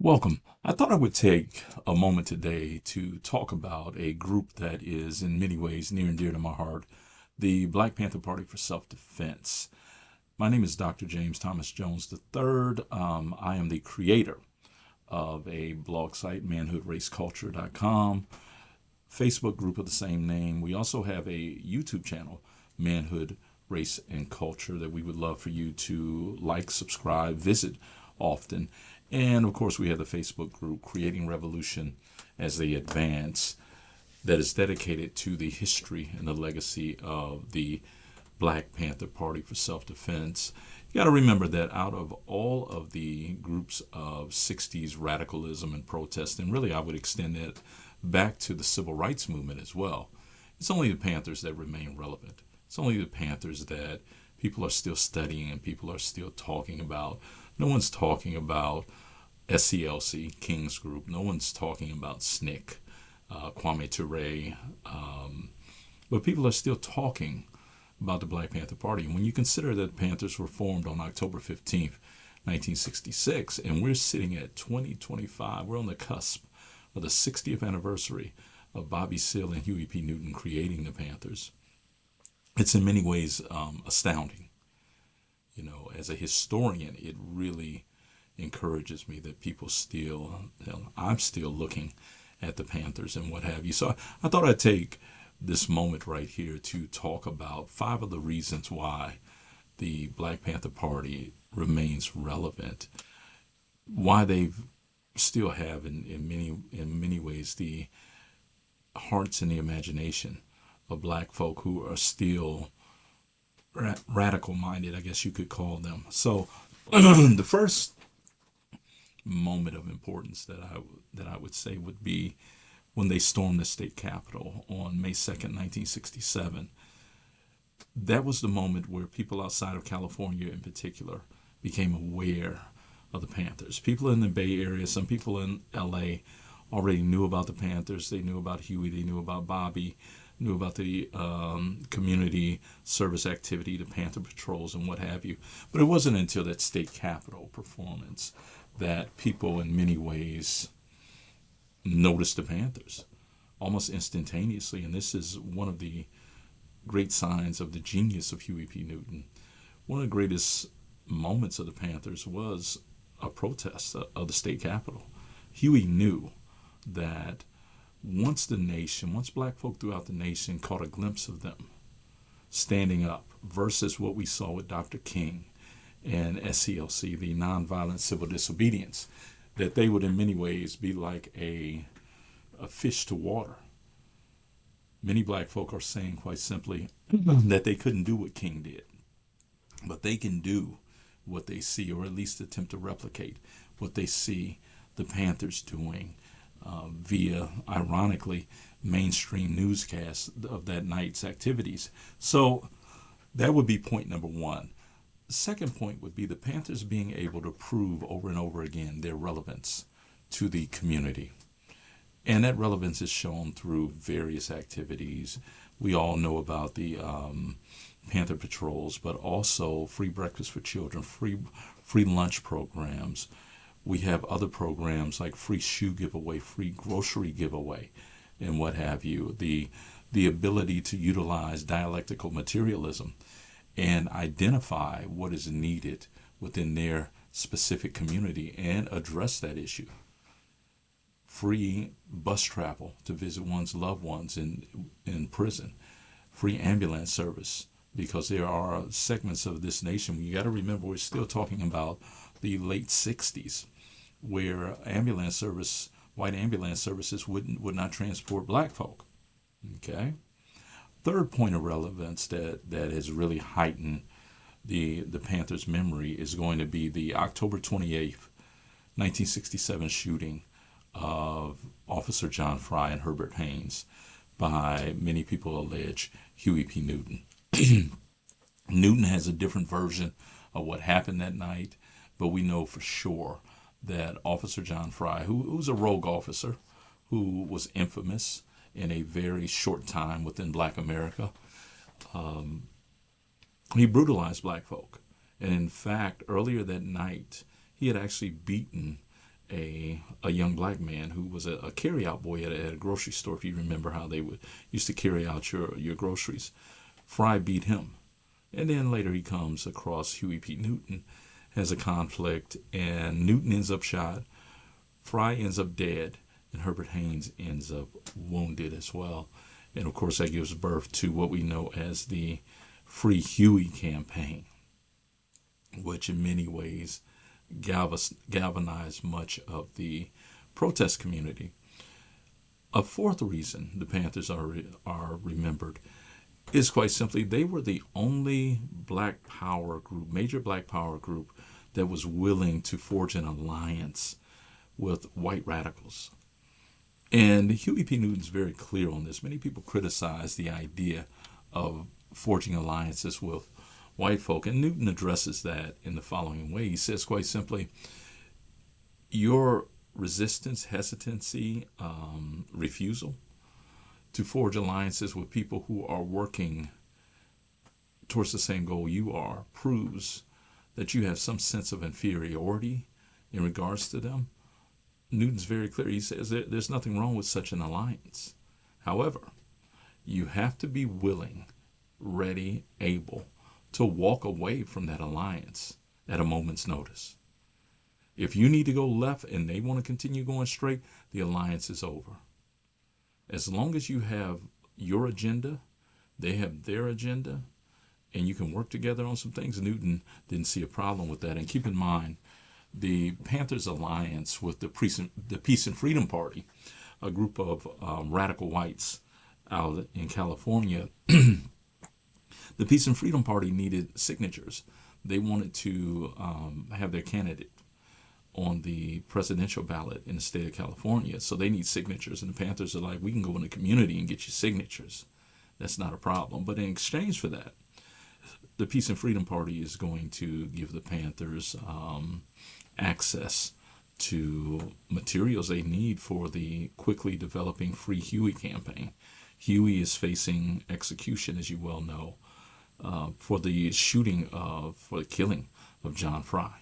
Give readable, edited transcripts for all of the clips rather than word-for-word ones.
Welcome. I thought I would take a moment today to talk about a group that is in many ways near and dear to my heart, the Black Panther Party for Self-Defense. My name is Dr. James Thomas Jones III. I am the creator of a blog site, manhoodraceculture.com, Facebook group of the same name. We also have a YouTube channel, Manhood, Race, and Culture, that we would love for you to like, subscribe, visit often. And of course, we have the Facebook group, Creating Revolution as They Advance, that is dedicated to the history and the legacy of the Black Panther Party for Self-Defense. You got to remember that out of all of the groups of 60s radicalism and protest, and really I would extend that back to the civil rights movement as well, it's only the Panthers that remain relevant. It's only the Panthers that people are still studying and people are still talking about. No one's talking about SCLC, King's Group. No one's talking about SNCC, Kwame Ture. But people are still talking about the Black Panther Party. And when you consider that the Panthers were formed on October 15th, 1966, and we're sitting at 2025, we're on the cusp of the 60th anniversary of Bobby Seale and Huey P. Newton creating the Panthers. It's in many ways astounding. You know, as a historian, it really encourages me that people still, I'm still looking at the Panthers and what have you. So I thought I'd take this moment right here to talk about 5 of the reasons why the Black Panther Party remains relevant, why they still have in many ways the hearts and the imagination of black folk who are still radical minded, I guess you could call them. So the first moment of importance that I would say would be when they stormed the state capitol on May 2nd, 1967. That was the moment where people outside of California in particular became aware of the Panthers. People in the Bay Area, some people in LA already knew about the Panthers. They knew about Huey, they knew about Bobby, knew about the community service activity, the Panther patrols and what have you. But it wasn't until that state capitol performance that people in many ways noticed the Panthers almost instantaneously. And this is one of the great signs of the genius of Huey P. Newton. One of the greatest moments of the Panthers was a protest of the state capitol. Huey knew that once black folk throughout the nation caught a glimpse of them standing up versus what we saw with Dr. King and SCLC, the nonviolent civil disobedience, that they would in many ways be like a fish to water. Many black folk are saying quite simply that they couldn't do what King did, but they can do what they see, or at least attempt to replicate what they see the Panthers doing via, ironically, mainstream newscasts of that night's activities. So that would be point number one. The second point would be the Panthers being able to prove over and over again their relevance to the community. And that relevance is shown through various activities. We all know about the Panther patrols, but also free breakfast for children, free lunch programs. We have other programs like free shoe giveaway, free grocery giveaway, and what have you. The ability to utilize dialectical materialism and identify what is needed within their specific community and address that issue. Free bus travel to visit one's loved ones in prison, free ambulance service, because there are segments of this nation, you got to remember we're still talking about the late 60s, where white ambulance services would not transport black folk. Okay? Third point of relevance that has really heightened the Panthers' memory is going to be the October 28th, 1967 shooting of Officer John Fry and Herbert Haynes by many people allege Huey P. Newton. Newton has a different version of what happened that night, but we know for sure that Officer John Fry, who's a rogue officer, who was infamous in a very short time within black America, he brutalized black folk. And in fact, earlier that night, he had actually beaten a young black man who was a carry-out boy at a grocery store. If you remember how they would used to carry out your groceries, Fry beat him, and then later he comes across Huey P. Newton, has a conflict, and Newton ends up shot. Fry ends up dead, and Herbert Haynes ends up wounded as well. And of course, that gives birth to what we know as the Free Huey campaign, which in many ways galvanized much of the protest community. A fourth reason the Panthers are remembered is quite simply they were the only black power group, major black power group, that was willing to forge an alliance with white radicals. And Huey P. Newton's very clear on this. Many people criticize the idea of forging alliances with white folk, and Newton addresses that in the following way. He says quite simply, your resistance, hesitancy, refusal to forge alliances with people who are working towards the same goal you are proves that you have some sense of inferiority in regards to them. Newton's very clear. He says there's nothing wrong with such an alliance. However, you have to be willing, ready, able to walk away from that alliance at a moment's notice. If you need to go left and they want to continue going straight, the alliance is over. As long as you have your agenda, they have their agenda, and you can work together on some things, Newton didn't see a problem with that. And keep in mind, the Panthers' alliance with the Peace and Freedom Party, a group of radical whites out in California, the Peace and Freedom Party needed signatures. They wanted to have their candidate on the presidential ballot in the state of California, so they need signatures. And the Panthers are like, we can go in the community and get you signatures. That's not a problem. But in exchange for that, the Peace and Freedom Party is going to give the Panthers access to materials they need for the quickly developing Free Huey campaign. Huey is facing execution, as you well know, for the killing of John Fry.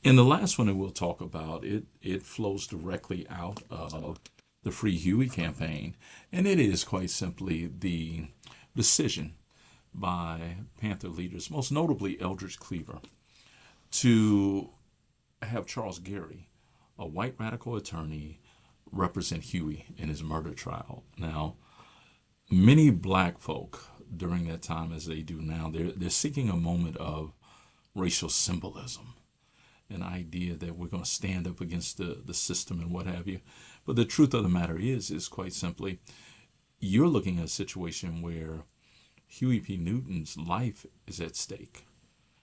And the last one that we'll talk about, it flows directly out of the Free Huey campaign, and it is quite simply the decision by Panther leaders, most notably Eldridge Cleaver, to have Charles Garry, a white radical attorney, represent Huey in his murder trial. Now, many black folk during that time, as they do now, they're seeking a moment of racial symbolism, an idea that we're going to stand up against the system and what have you. But the truth of the matter is quite simply, you're looking at a situation where Huey P. Newton's life is at stake.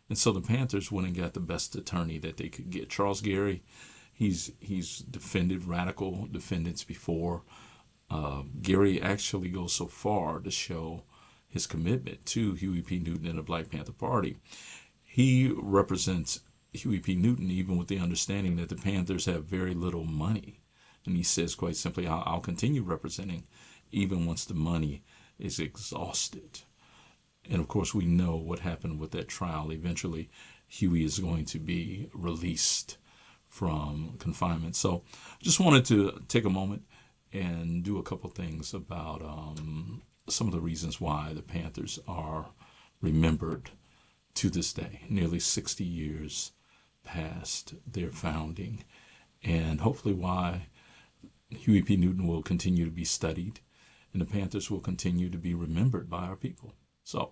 And so the Panthers went and got the best attorney that they could get. Charles Garry, he's defended radical defendants before. Garry actually goes so far to show his commitment to Huey P. Newton and the Black Panther Party. He represents Huey P. Newton even with the understanding that the Panthers have very little money. And he says quite simply, I'll continue representing even once the money is exhausted. And of course, we know what happened with that trial. Eventually, Huey is going to be released from confinement. So just wanted to take a moment and do a couple things about some of the reasons why the Panthers are remembered to this day, nearly 60 years past their founding, and hopefully why Huey P. Newton will continue to be studied and the Panthers will continue to be remembered by our people. So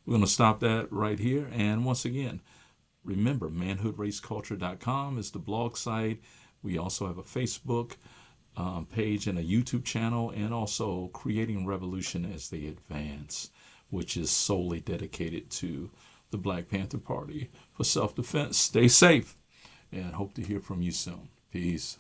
we're going to stop that right here. And once again, remember, manhoodraceculture.com is the blog site. We also have a Facebook page and a YouTube channel, and also Creating Revolution as They Advance, which is solely dedicated to the Black Panther Party for self-defense. Stay safe and hope to hear from you soon. Peace.